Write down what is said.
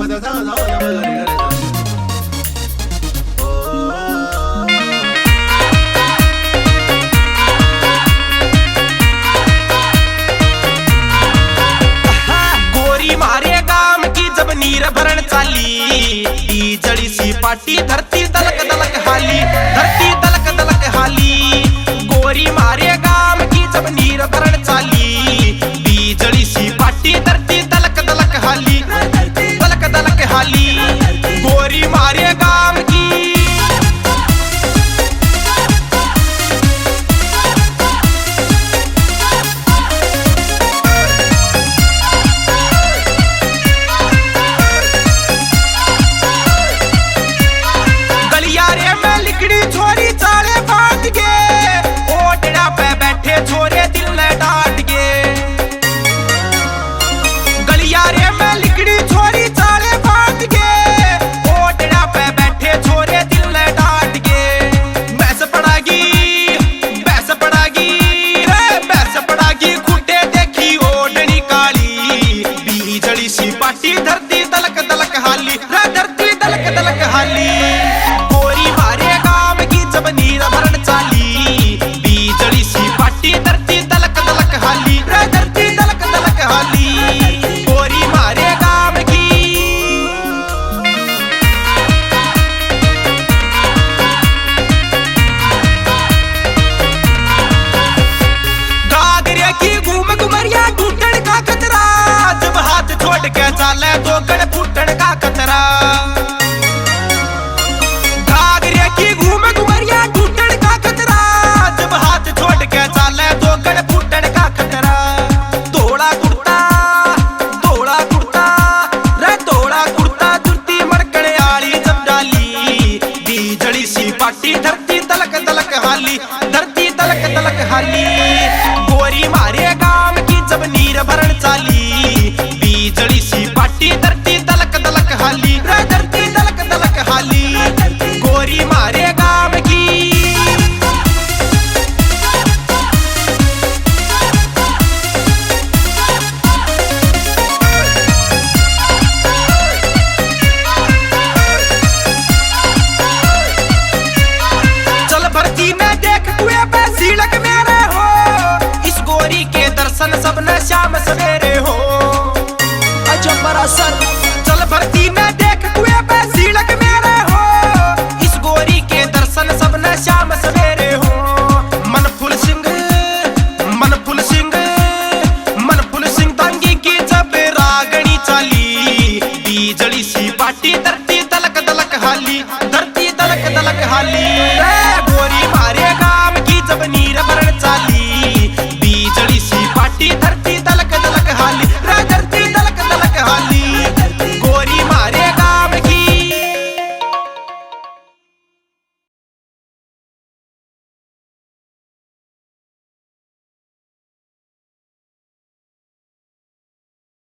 गोरी मारे गाम की जब नीर भरण चाली, जड़ी सी पाटी धरती दलक दलक हाली, धरती दलक दलक हाली। गोरी मारे गाम की जब नीर भरण चाली, जड़ी सी पाटी धरती दलक दलक हाली, दलक दलक हाली। गोरी मारे गाम की छोरी चाले बांध के, ओटड़ा पे बैठे छोरे दिल ने डांट के। गलियारे में लिकड़ी छोरी चाले बांध के, ओटड़ा पे बैठे छोरे दिल ने डांट के। बैस पड़ागी रे बैस पड़ागी, खुटे देखी ओढ़नी काली, बीजड़ी सी पाटी धरती दलक दलक हाली, रे धरती दलक दलक हाली। जब नीर भरण चाली, बीजड़ी सी पाटी धरती दलक दलक हाली, धरती दलक दलक हाली। गोरी मारे गाम की घाघरे की घूम घुमरिया टूटन का खतरा, जब हाथ छोड़ के चाले तो गड़ फूटन का खतरा। घाघरे की घूम पाटी धरती दलक दलक हाली, धरती दलक दलक हाली। गोरी मारे गाम की जब नीर भरण चाली, बीजड़ी सी पाटी धरती दलक दलक हाली, धरती दलक दलक हाली। गोरी मारे गाम की में देख कुएं पे सीलक मेरे हो, इस गोरी के दर्शन सबने शाम सवेरे हो। अजब बड़ा सर चल भर्ती में